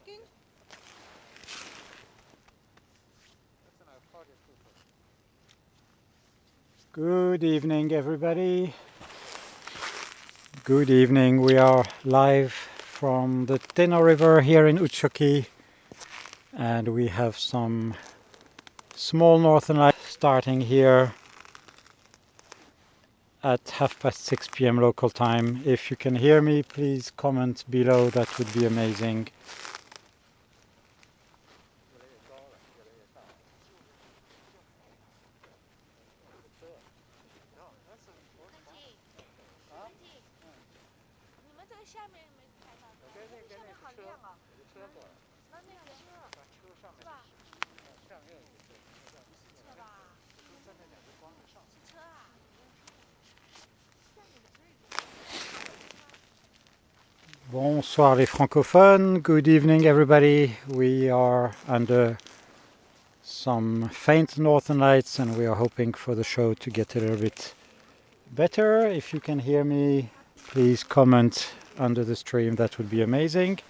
working? Good evening, everybody. Good evening. We are live from the Teno River here in Utsjoki, and we have some small northern lights starting here at 6:30 p.m. local time. If you can hear me, please comment below. That would be amazing. Bonsoir les francophones. Good evening, everybody. We are under some faint northern lights and we are hoping for the show to get a little bit better. If you can hear me, please comment under the stream. That would be amazing.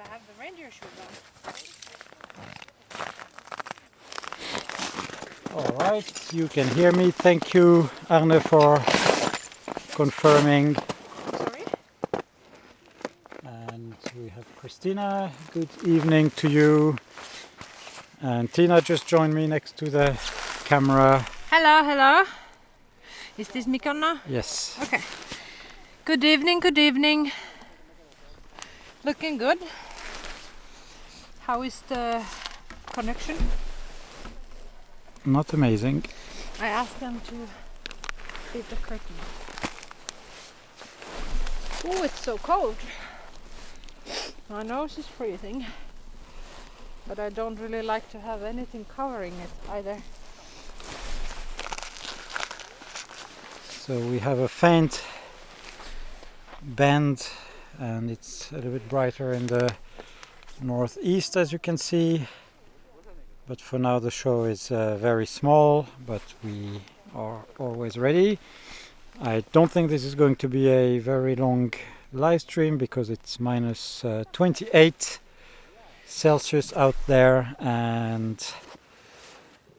I have the reindeer shoes on. All right, you can hear me. Thank you, Arne, for confirming. Sorry? And we have Christina. Good evening to you. And Tina just joined me next to the camera. Hello, hello. Is this mic on now? Yes. Okay. Good evening, good evening. Looking good. How is the connection? Not amazing. I asked them to leave the curtain. Oh, it's so cold. My nose is freezing. But I don't really like to have anything covering it either. So we have a faint band and it's a little bit brighter in the northeast, as you can see. But for now the show is very small, but we are always ready. I don't think this is going to be a very long live stream because it's minus 28 Celsius out there and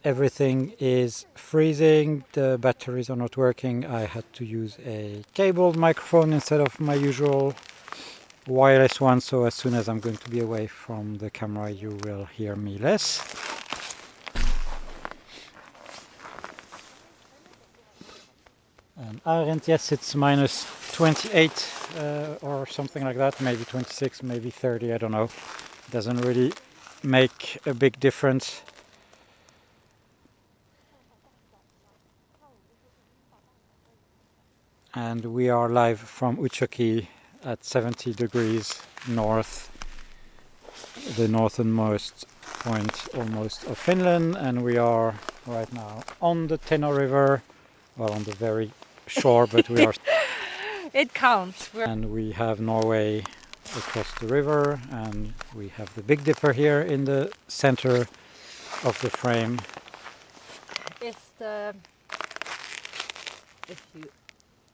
everything is freezing. The batteries are not working. I had to use a cabled microphone instead of my usual wireless one, so as soon as I'm going to be away from the camera you will hear me less. And Arendt, yes, it's minus 28 or something like that, maybe 26, maybe 30, I don't know. Doesn't really make a big difference. And we are live from Utsjoki at 70 degrees north, the northernmost point almost of Finland, and we are right now on the Teno River, well, on the very shore, but we are It counts. and we have Norway across the river, and we have the Big Dipper here in the center of the frame. It's the...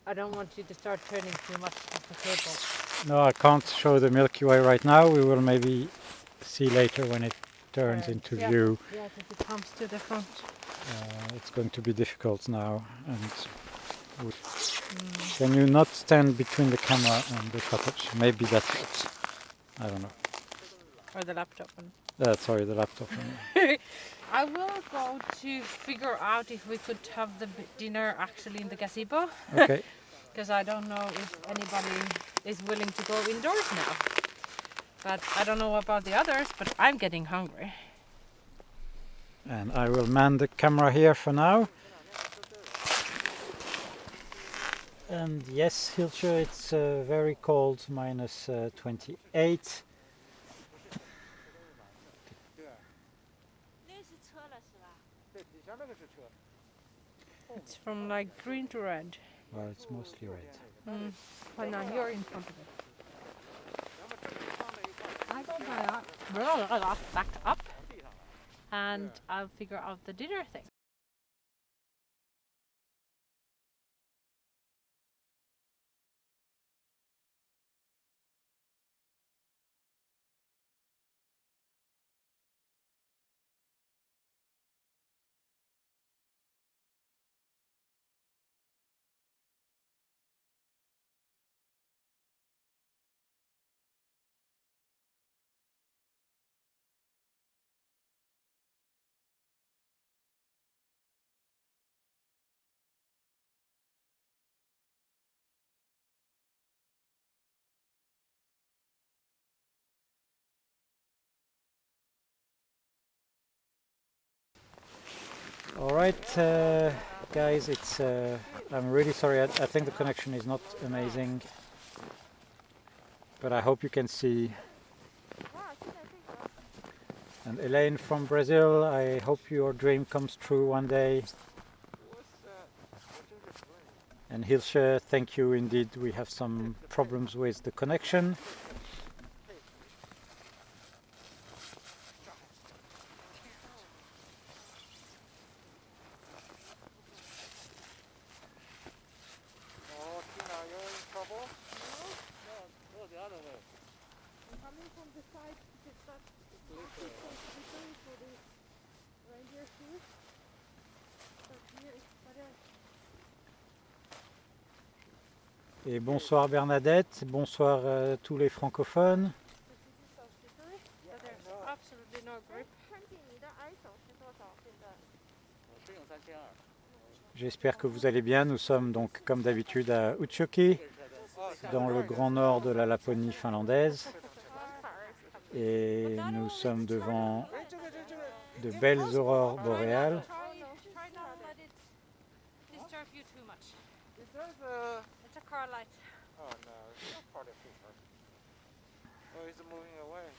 I don't want you to start turning too much of the cable. No, I can't show the Milky Way right now. We will maybe see later when it turns into view. Yeah, if it comes to the front. It's going to be difficult now. And can you not stand between the camera and the cottage? Maybe that helps. I don't know. Or the laptop. Sorry, the laptop. I will go to figure out if we could have the dinner actually in the gazebo. Okay. Because I don't know if anybody is willing to go indoors now. But I don't know about the others, but I'm getting hungry. And I will man the camera here for now. And yes, Hilsje, it's very cold, minus 28. It's from like green to red. Well, it's mostly red. But now you're in front of it. I go back up and I'll figure out the dinner thing. Alright, guys, it's I'm really sorry, I think the connection is not amazing, but I hope you can see. And Elaine from Brazil, I hope your dream comes true one day. And Hilsche, thank you indeed, we have some problems with the connection. Et bonsoir Bernadette, bonsoir tous les francophones. J'espère que vous allez bien. Nous sommes donc comme d'habitude à Utsjoki, dans le grand nord de la Laponie finlandaise. Et nous sommes devant de belles aurores boréales.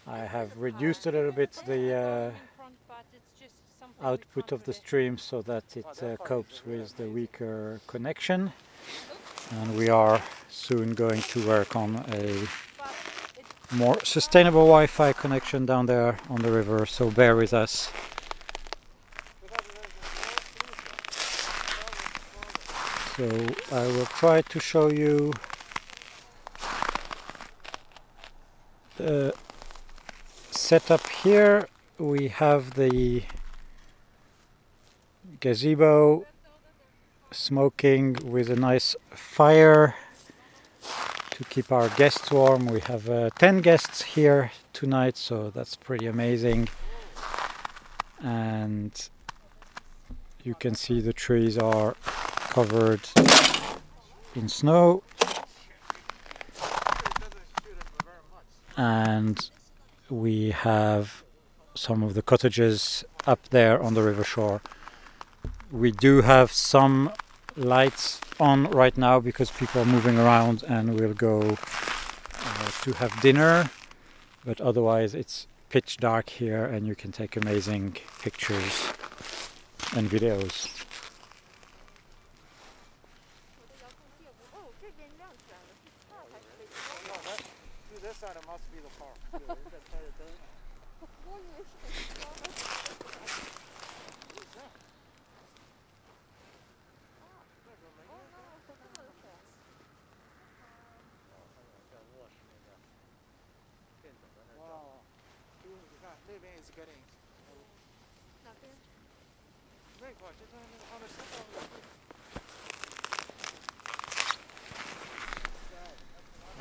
I have reduced a little bit the output of the stream so that it copes with the weaker connection, and we are soon going to work on a more sustainable Wi-Fi connection down there on the river, so bear with us. So I will try to show you the setup here. We have the gazebo smoking with a nice fire to keep our guests warm. We have 10 guests here tonight, so that's pretty amazing. And you can see the trees are covered in snow, and we have some of the cottages up there on the river shore. We do have some lights on right now because people are moving around and we'll go to have dinner, but otherwise it's pitch dark here and you can take amazing pictures and videos.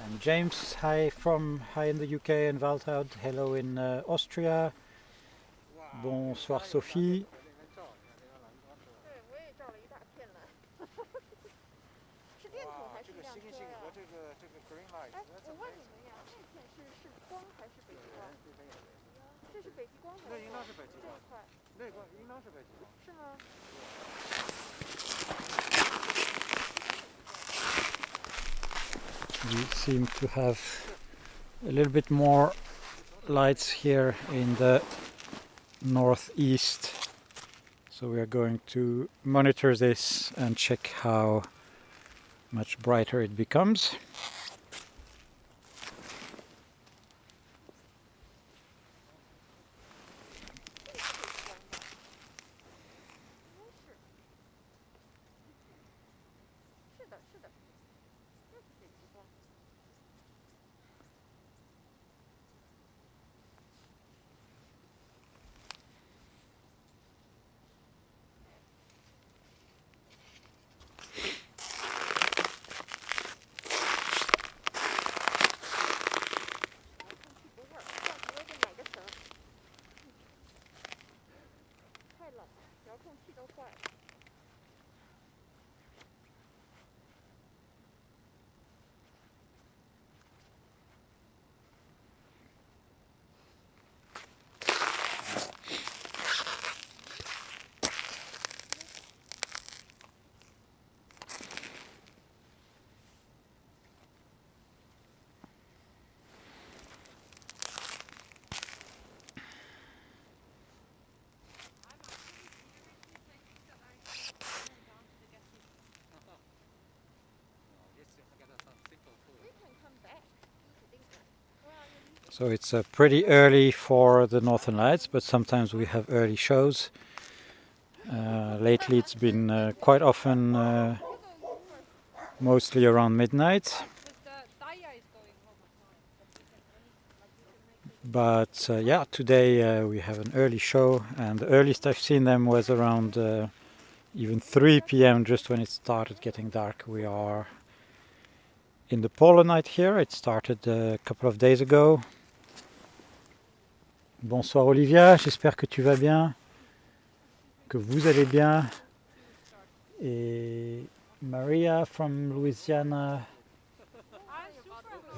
And James, hi in the UK and Waldhout, hello in Austria. Bonsoir Sophie. We seem to have a little bit more lights here in the northeast, so we are going to monitor this and check how much brighter it becomes. So it's pretty early for the Northern Lights, but sometimes we have early shows. Lately it's been quite often mostly around midnight. But yeah, today we have an early show, and the earliest I've seen them was around even 3 p.m. just when it started getting dark. We are in the polar night here. It started a couple of days ago. Bonsoir Olivia, j'espère que tu vas bien, que vous allez bien. Et Maria from Louisiana.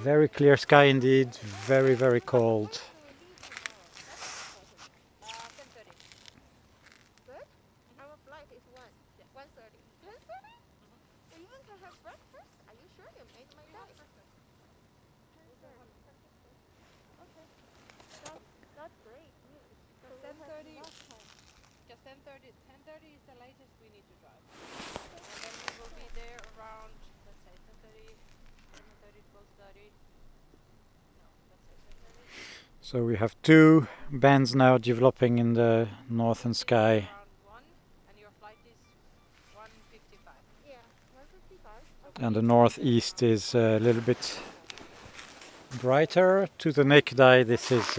Very clear sky indeed, very, very cold. So we have two bands now developing in the northern sky. And the northeast is a little bit brighter. To the naked eye this is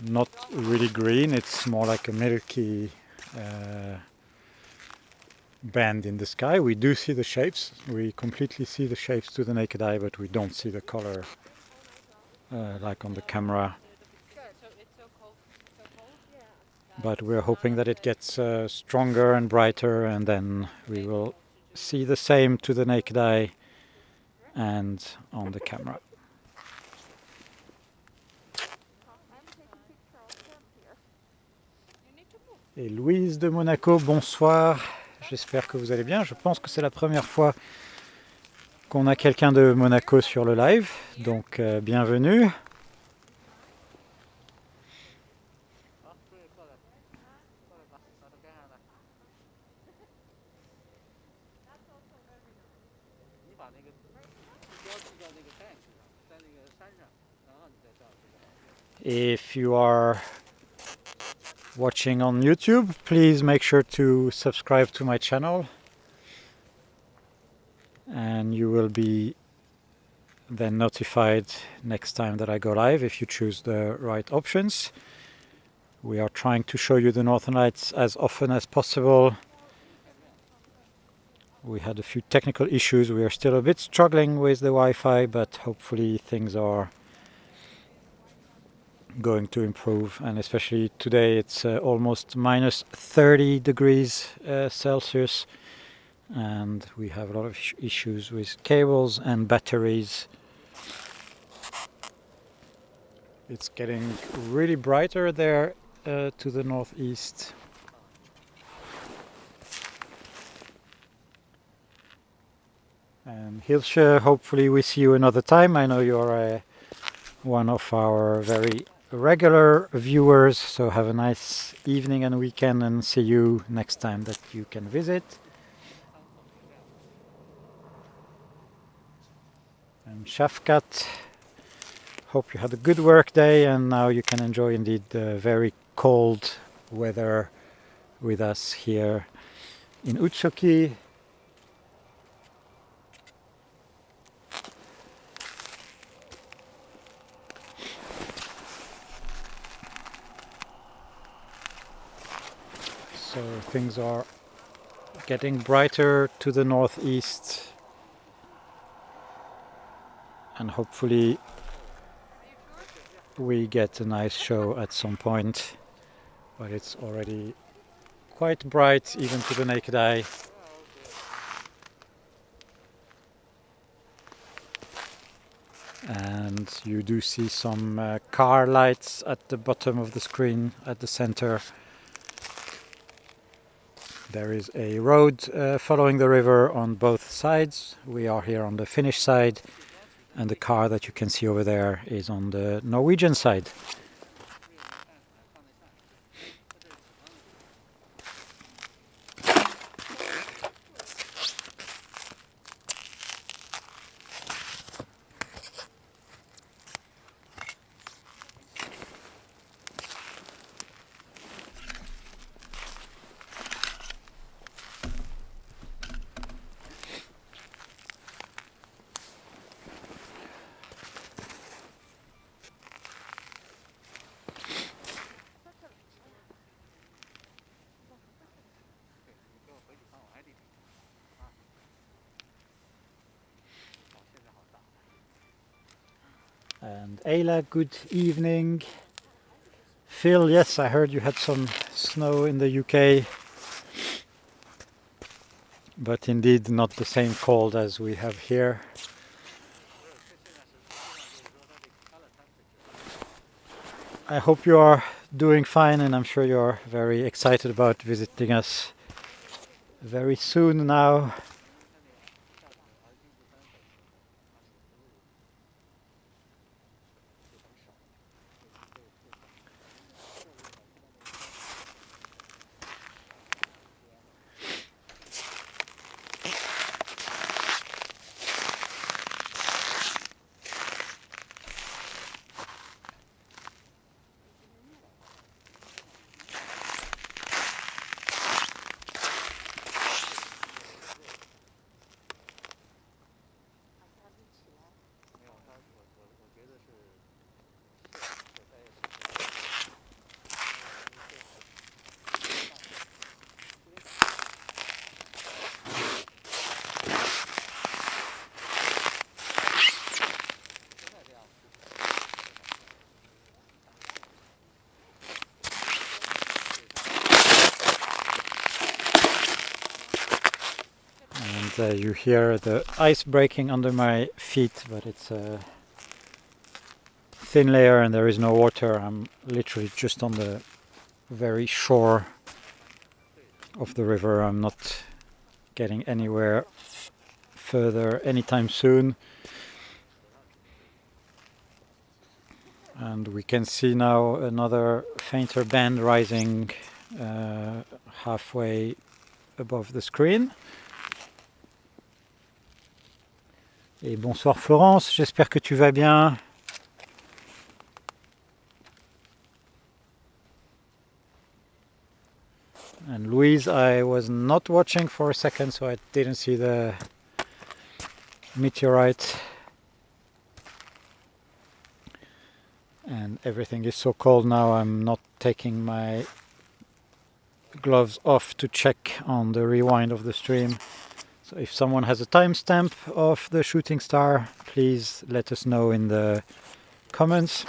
not really green, it's more like a milky band in the sky. We do see the shapes, we completely see the shapes to the naked eye, but we don't see the color like on the camera. But we're hoping that it gets stronger and brighter, and then we will see the same to the naked eye and on the camera. Et Louise de Monaco, bonsoir. J'espère que vous allez bien. Je pense que c'est la première fois qu'on a quelqu'un de Monaco sur le live, donc bienvenue. If you are watching on YouTube, please make sure to subscribe to my channel, and you will be then notified next time that I go live if you choose the right options. We are trying to show you the Northern Lights as often as possible. We had a few technical issues. We are still a bit struggling with the Wi-Fi, but hopefully things are going to improve, and especially today it's almost minus 30 degrees Celsius, and we have a lot of issues with cables and batteries. It's getting really brighter there to the northeast. And Hilsche, hopefully we see you another time. I know you're one of our very regular viewers, so have a nice evening and weekend, and see you next time that you can visit. And Shafkat, hope you had a good work day, and now you can enjoy indeed the very cold weather with us here in Utsjoki. So things are getting brighter to the northeast, and hopefully we get a nice show at some point, but it's already quite bright even to the naked eye. And you do see some car lights at the bottom of the screen at the center. There is a road following the river on both sides. We are here on the Finnish side, and the car that you can see over there is on the Norwegian side. And Ayla, good evening. Phil, yes, I heard you had some snow in the UK, but indeed not the same cold as we have here. I hope you are doing fine, and I'm sure you are very excited about visiting us very soon now. And you hear the ice breaking under my feet, but it's a thin layer and there is no water. I'm literally just on the very shore of the river. I'm not getting anywhere further anytime soon. And we can see now another fainter band rising halfway above the screen. Et bonsoir Florence, j'espère que tu vas bien. And Louise, I was not watching for a second, so I didn't see the meteorite. And everything is so cold now, I'm not taking my gloves off to check on the rewind of the stream. So if someone has a timestamp of the shooting star, please let us know in the comments.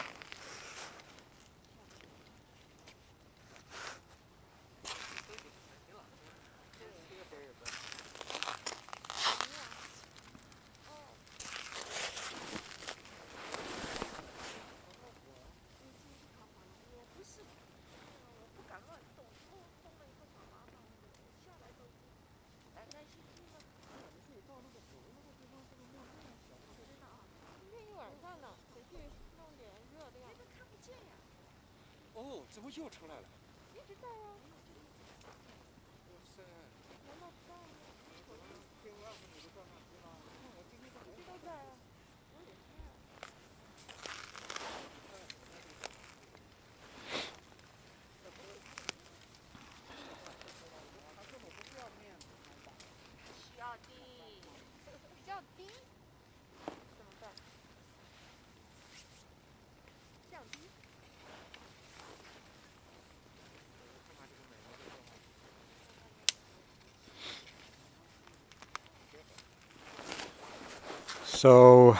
So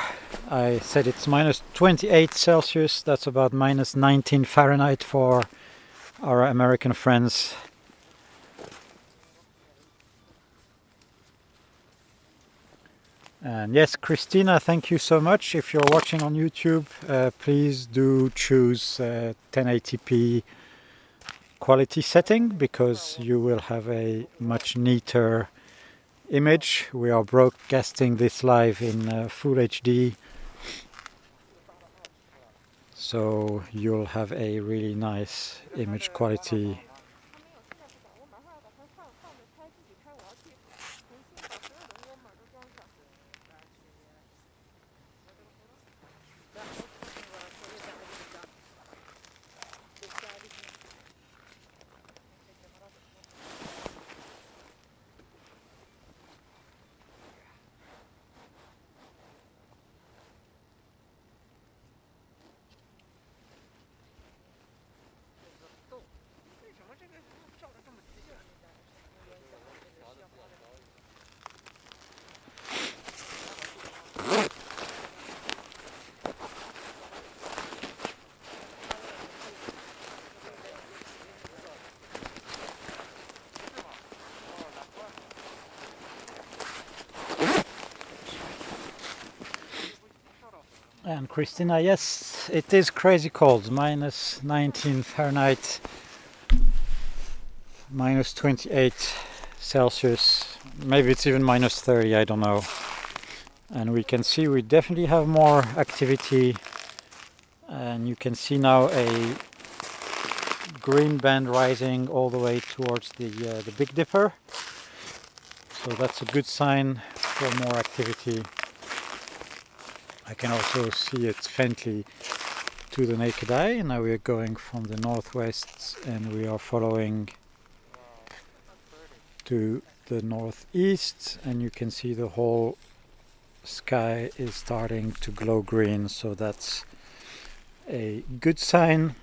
I said it's minus 28 Celsius, that's about minus 19 Fahrenheit for our American friends. And yes, Christina, thank you so much. If you're watching on YouTube, please do choose 1080p quality setting, because you will have a much neater image. We are broadcasting this live in full HD, so you'll have a really nice image quality. And Christina, yes, it is crazy cold, minus 19 Fahrenheit, minus 28 Celsius, maybe it's even minus 30, I don't know. And we can see we definitely have more activity, and you can see now a green band rising all the way towards the Big Dipper. So that's a good sign for more activity. I can also see it faintly to the naked eye. Now we are going from the northwest and we are following to the northeast, and you can see the whole sky is starting to glow green, so that's a good sign.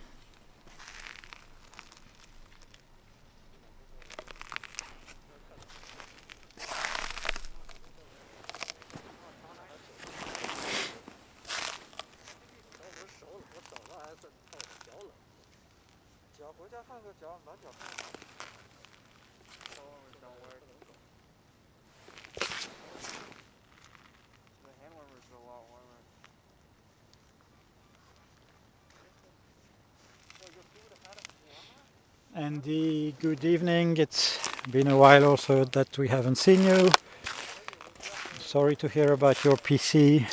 Andy, good evening. It's been a while also that we haven't seen you. Sorry to hear about your PC.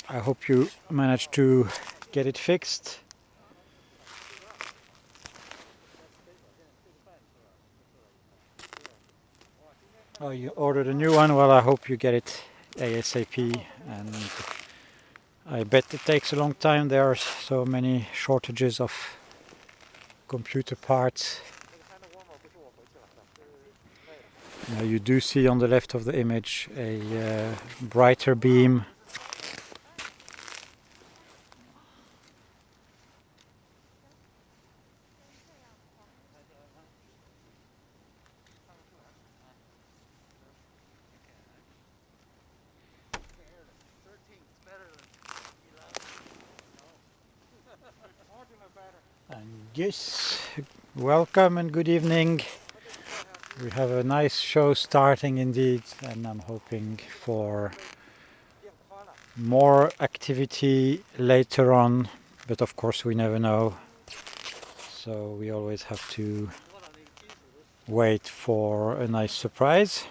I hope you managed to get it fixed. Oh, you ordered a new one? Well, I hope you get it ASAP, and I bet it takes a long time. There are so many shortages of computer parts. Now you do see on the left of the image a brighter beam. And yes, welcome and good evening. We have a nice show starting indeed, and I'm hoping for more activity later on, but of course we never know, so we always have to wait for a nice surprise.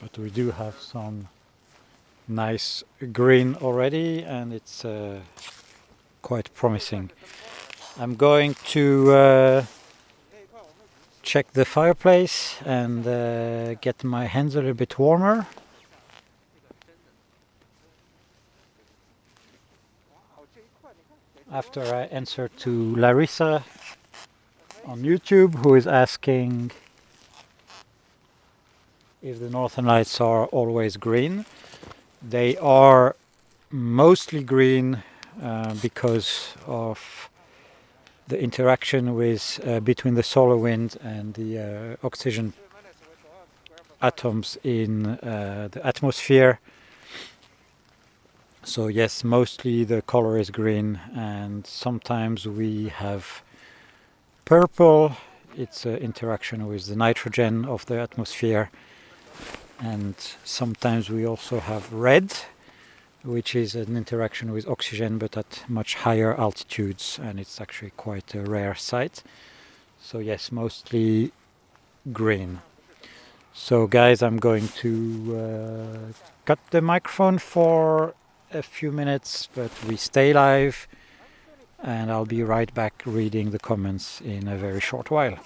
But we do have some nice green already, and it's quite promising. I'm going to check the fireplace and get my hands a little bit warmer. After I answer to Larissa on YouTube, who is asking if the northern lights are always green. They are mostly green because of the interaction with between the solar wind and the oxygen atoms in the atmosphere. So yes, mostly the color is green, and sometimes we have purple. It's an interaction with the nitrogen of the atmosphere, and sometimes we also have red, which is an interaction with oxygen but at much higher altitudes, and it's actually quite a rare sight. So yes, mostly green. So guys, I'm going to cut the microphone for a few minutes, but we stay live, and I'll be right back reading the comments in a very short while.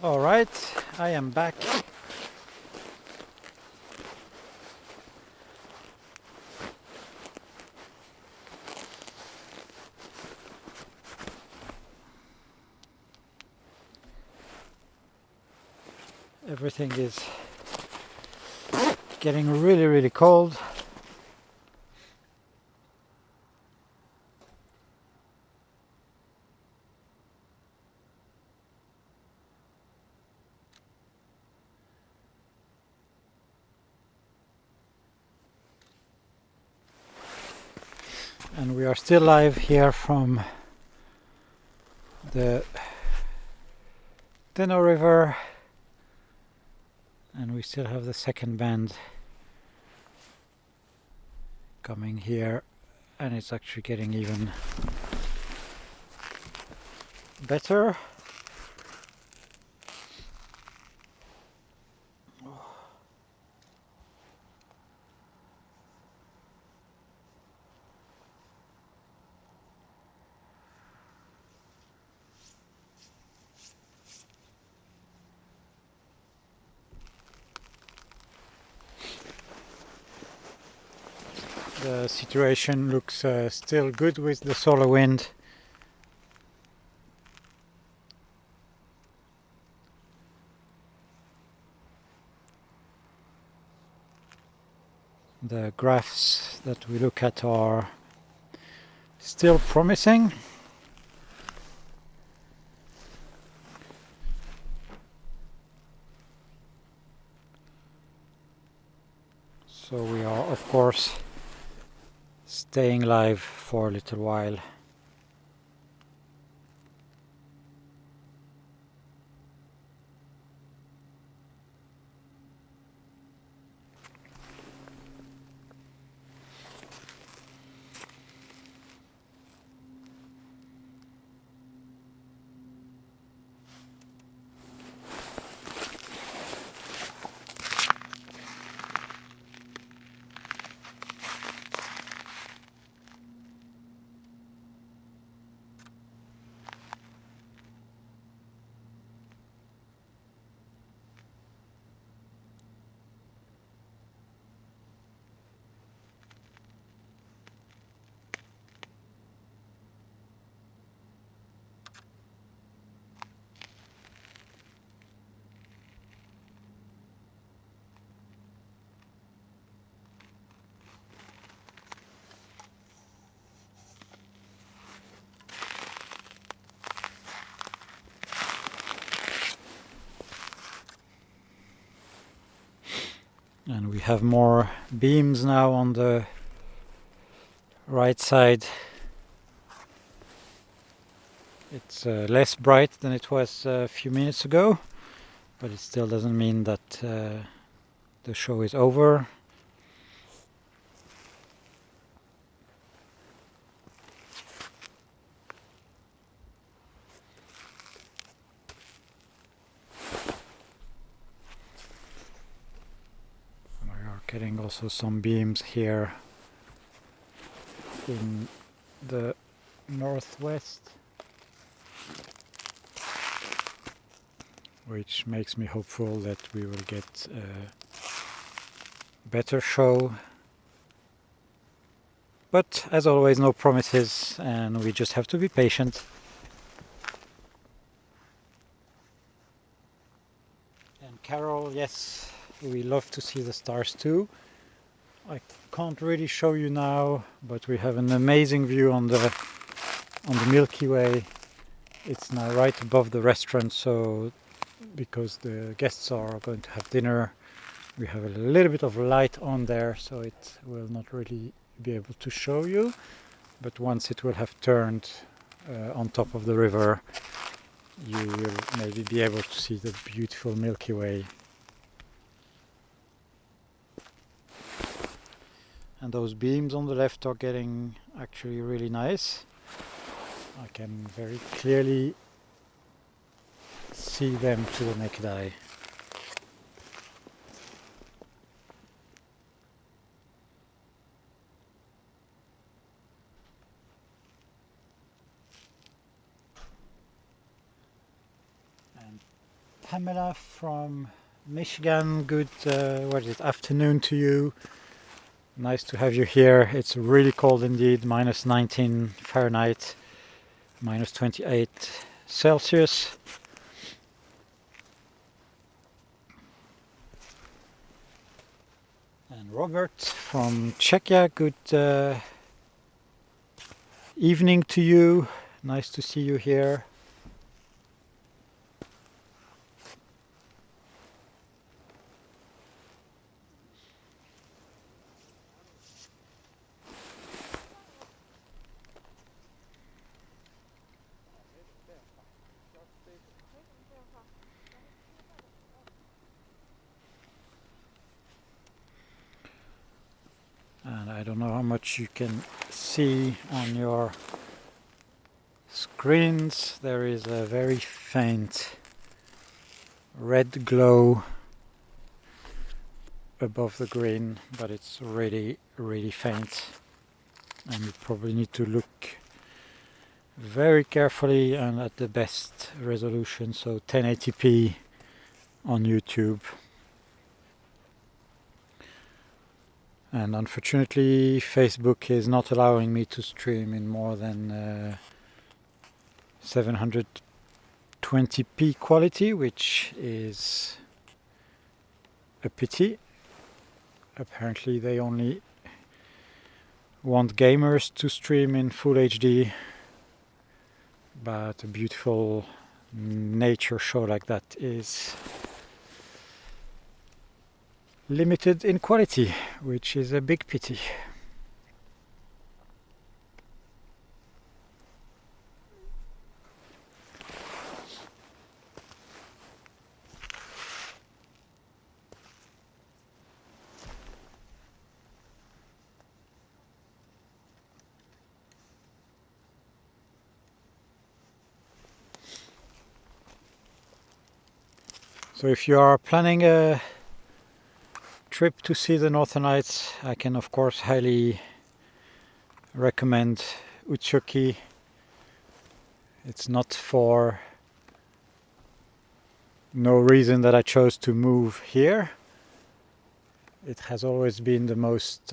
Alright, I am back. Everything is getting really cold. And we are still live here from the Meteor river, and we still have the second band coming here, and it's actually getting even better. The situation looks still good with the solar wind. The graphs that we look at are still promising. So we are, of course, staying live for a little while. And we have more beams now on the right side. It's less bright than it was a few minutes ago, but it still doesn't mean that the show is over. We are getting also some beams here in the northwest, which makes me hopeful that we will get a better show. But as always, no promises, and we just have to be patient. And Carol, yes, we love to see the stars too. I can't really show you now, but we have an amazing view on the Milky Way. It's now right above the restaurant, so because the guests are going to have dinner, we have a little bit of light on there, so it will not really be able to show you, but once it will have turned on top of the river, you will maybe be able to see the beautiful Milky Way. And those beams on the left are getting actually really nice. I can very clearly see them to the naked eye. Pamela from Michigan. Good afternoon to you. Nice to have you here. It's really cold indeed, minus 19 Fahrenheit, minus 28 Celsius. And Robert from Czechia, good evening to you. Nice to see you here. And I don't know how much you can see on your screens. There is a very faint red glow above the green, but it's really, really faint. And you probably need to look very carefully and at the best resolution, so 1080p on YouTube. And unfortunately, Facebook is not allowing me to stream in more than 720p quality, which is a pity. Apparently, they only want gamers to stream in full HD, but a beautiful nature show like that is limited in quality, which is a big pity. So if you are planning a trip to see the Northern Lights, I can of course highly recommend Utsjoki. It's not for no reason that I chose to move here. It has always been the most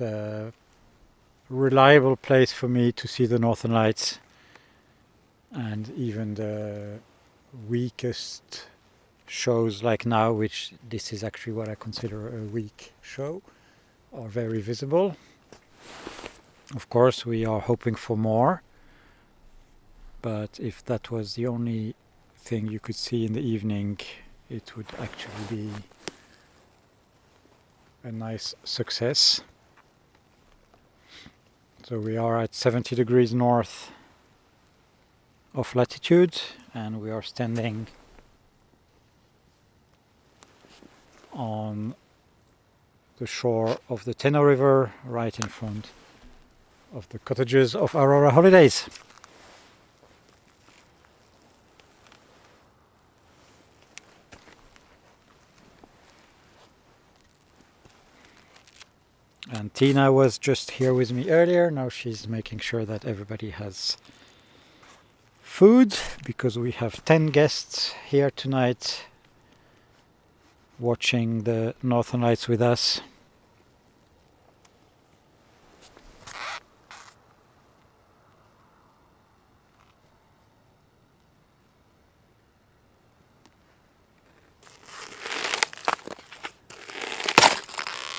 reliable place for me to see the Northern Lights, and even the weakest shows like now, which this is actually what I consider a weak show, are very visible. Of course, we are hoping for more, but if that was the only thing you could see in the evening, it would actually be a nice success. So we are at 70 degrees north of latitude, and we are standing on the shore of the Tenor River, right in front of the cottages of Aurora Holidays. And Tina was just here with me earlier. Now she's making sure that everybody has food, because we have 10 guests here tonight watching the Northern Lights with us.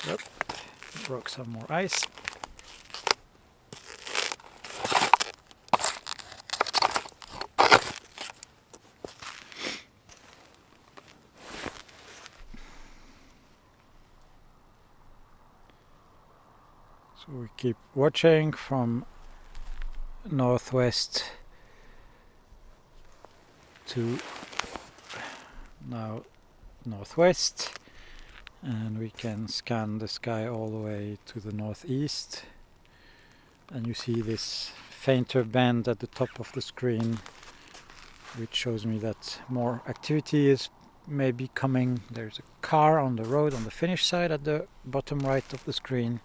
Yep, broke some more ice. So we keep watching from northwest to now northwest, and we can scan the sky all the way to the northeast, and you see this fainter band at the top of the screen, which shows me that more activity is maybe coming. There's a car on the road on the Finnish side at the bottom right of the screen.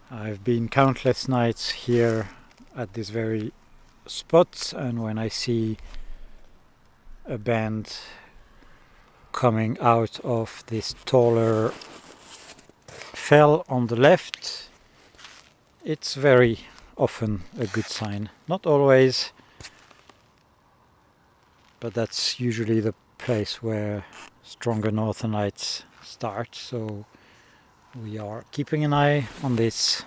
I've been countless nights here at this very spots, and when I see a band coming out of this taller fell on the left, it's very often a good sign. Not always, but that's usually the place where stronger northern lights start, so we are keeping an eye on this.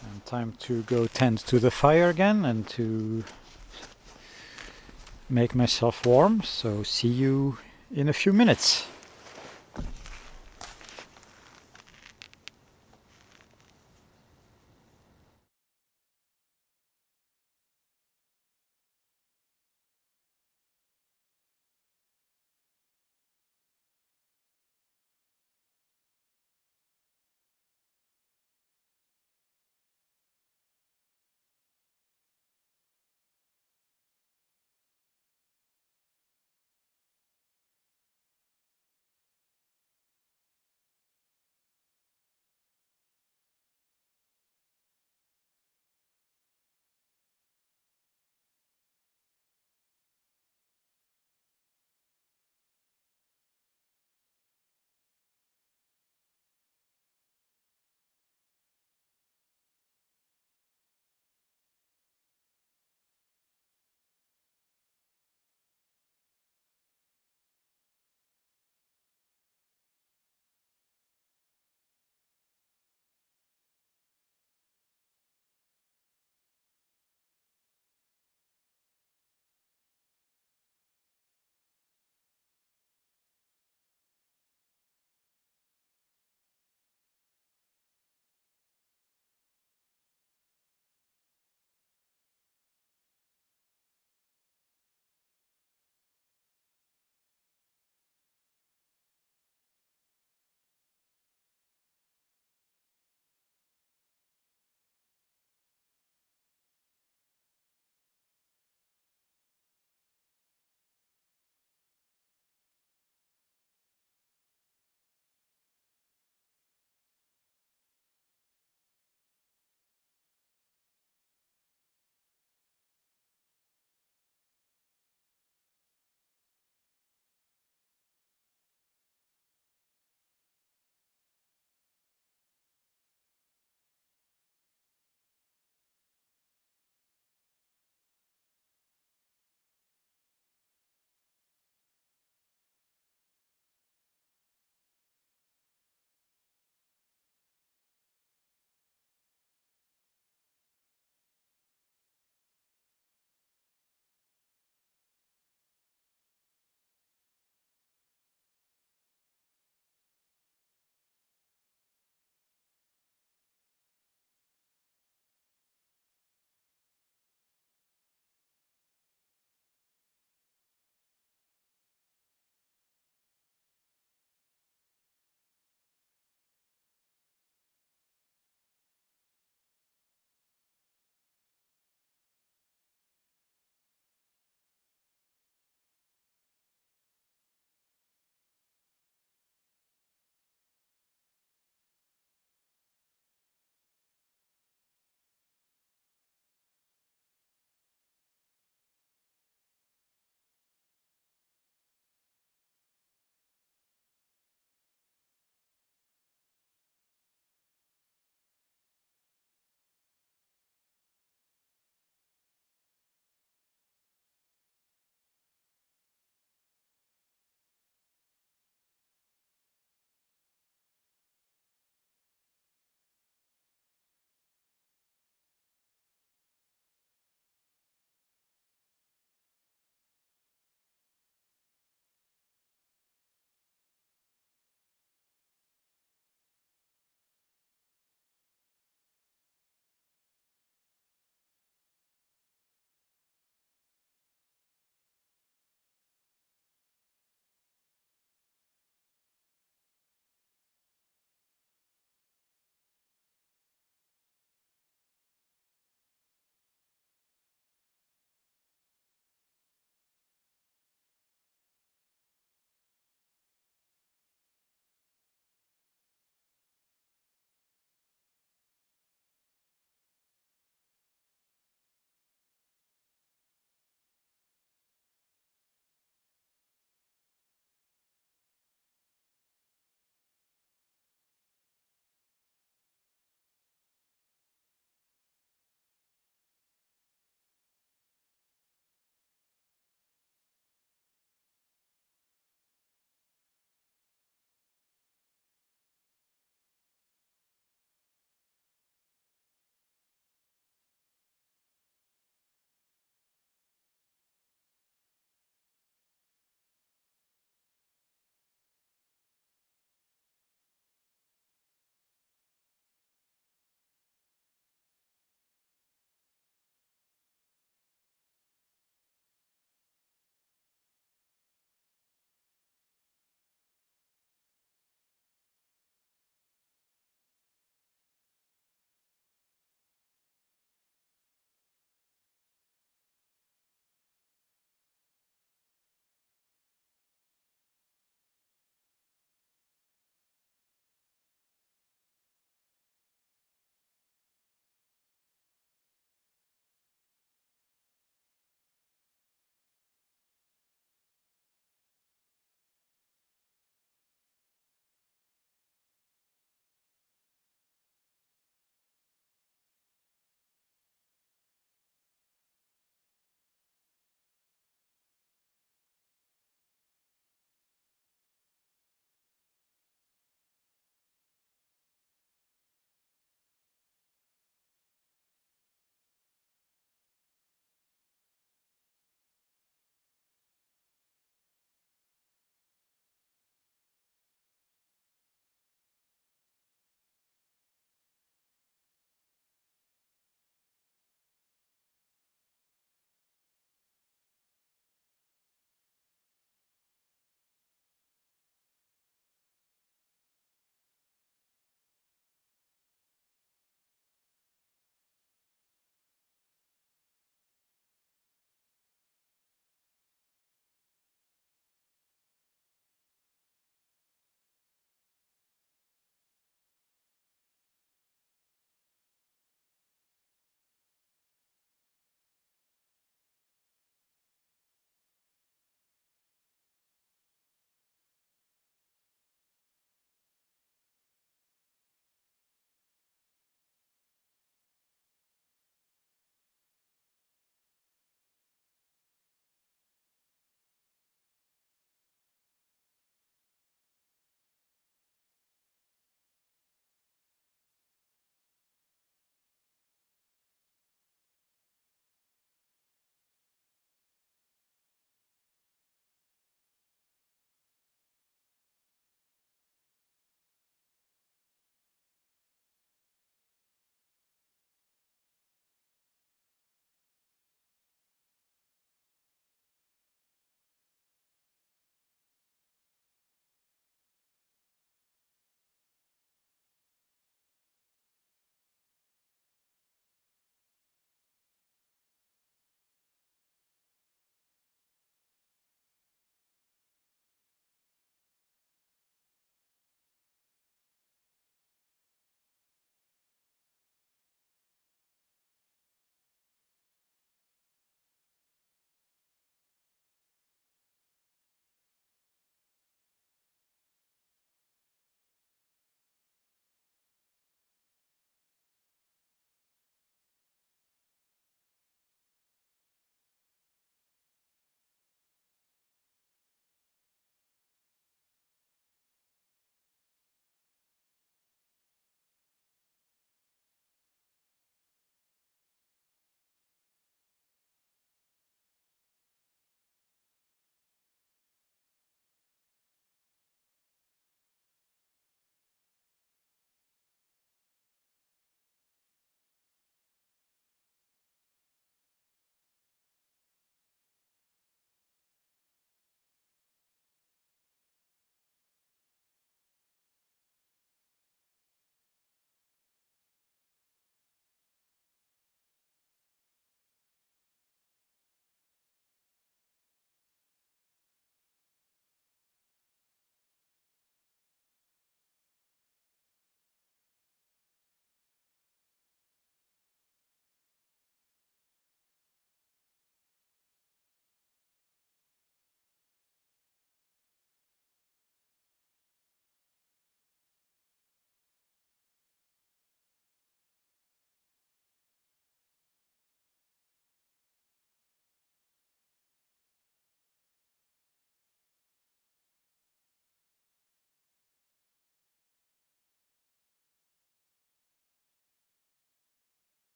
And time to go tend to the fire again and to make myself warm, so see you in a few minutes.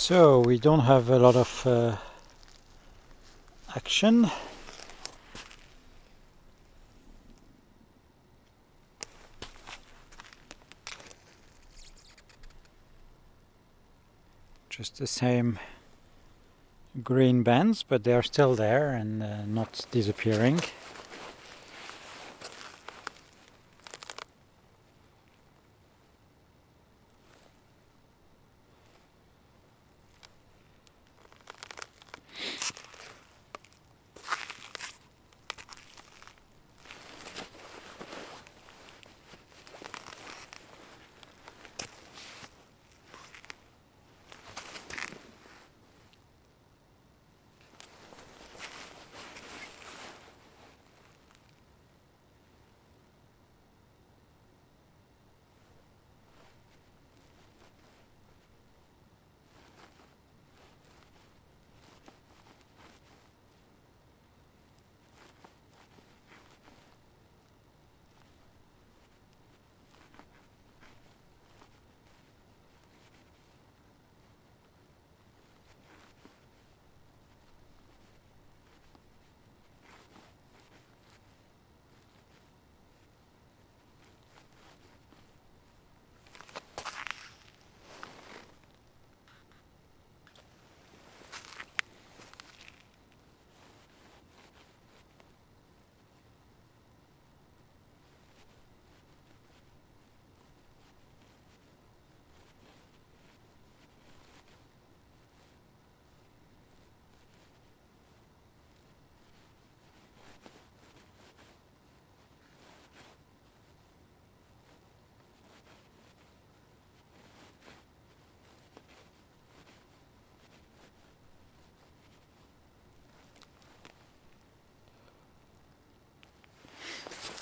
So we don't have a lot of action. Just the same green bands, but they are still there and not disappearing.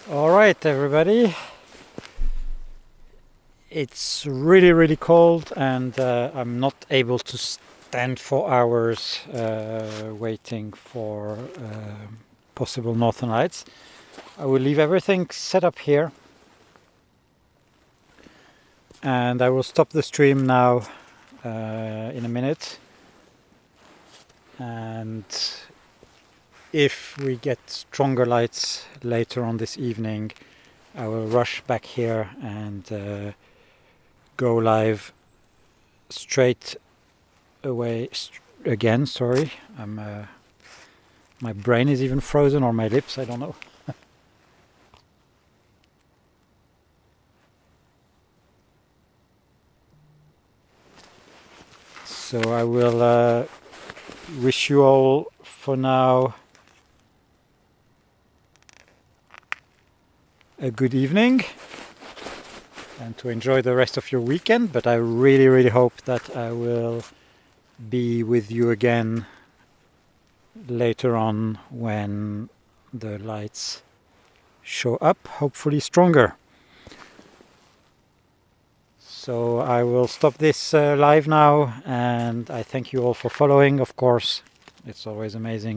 All right, everybody. It's really cold, and I'm not able to stand for hours waiting for possible northern lights. I will leave everything set up here, and I will stop the stream now in a minute. And if we get stronger lights later on this evening, I will rush back here and go live straight away again. Sorry, my brain is even frozen, or my lips, I don't know. So I will wish you all for now a good evening and to enjoy the rest of your weekend, but I really hope that I will be with you again later on when the lights show up, hopefully stronger. So I will stop this live now, and I thank you all for following. Of course, it's always amazing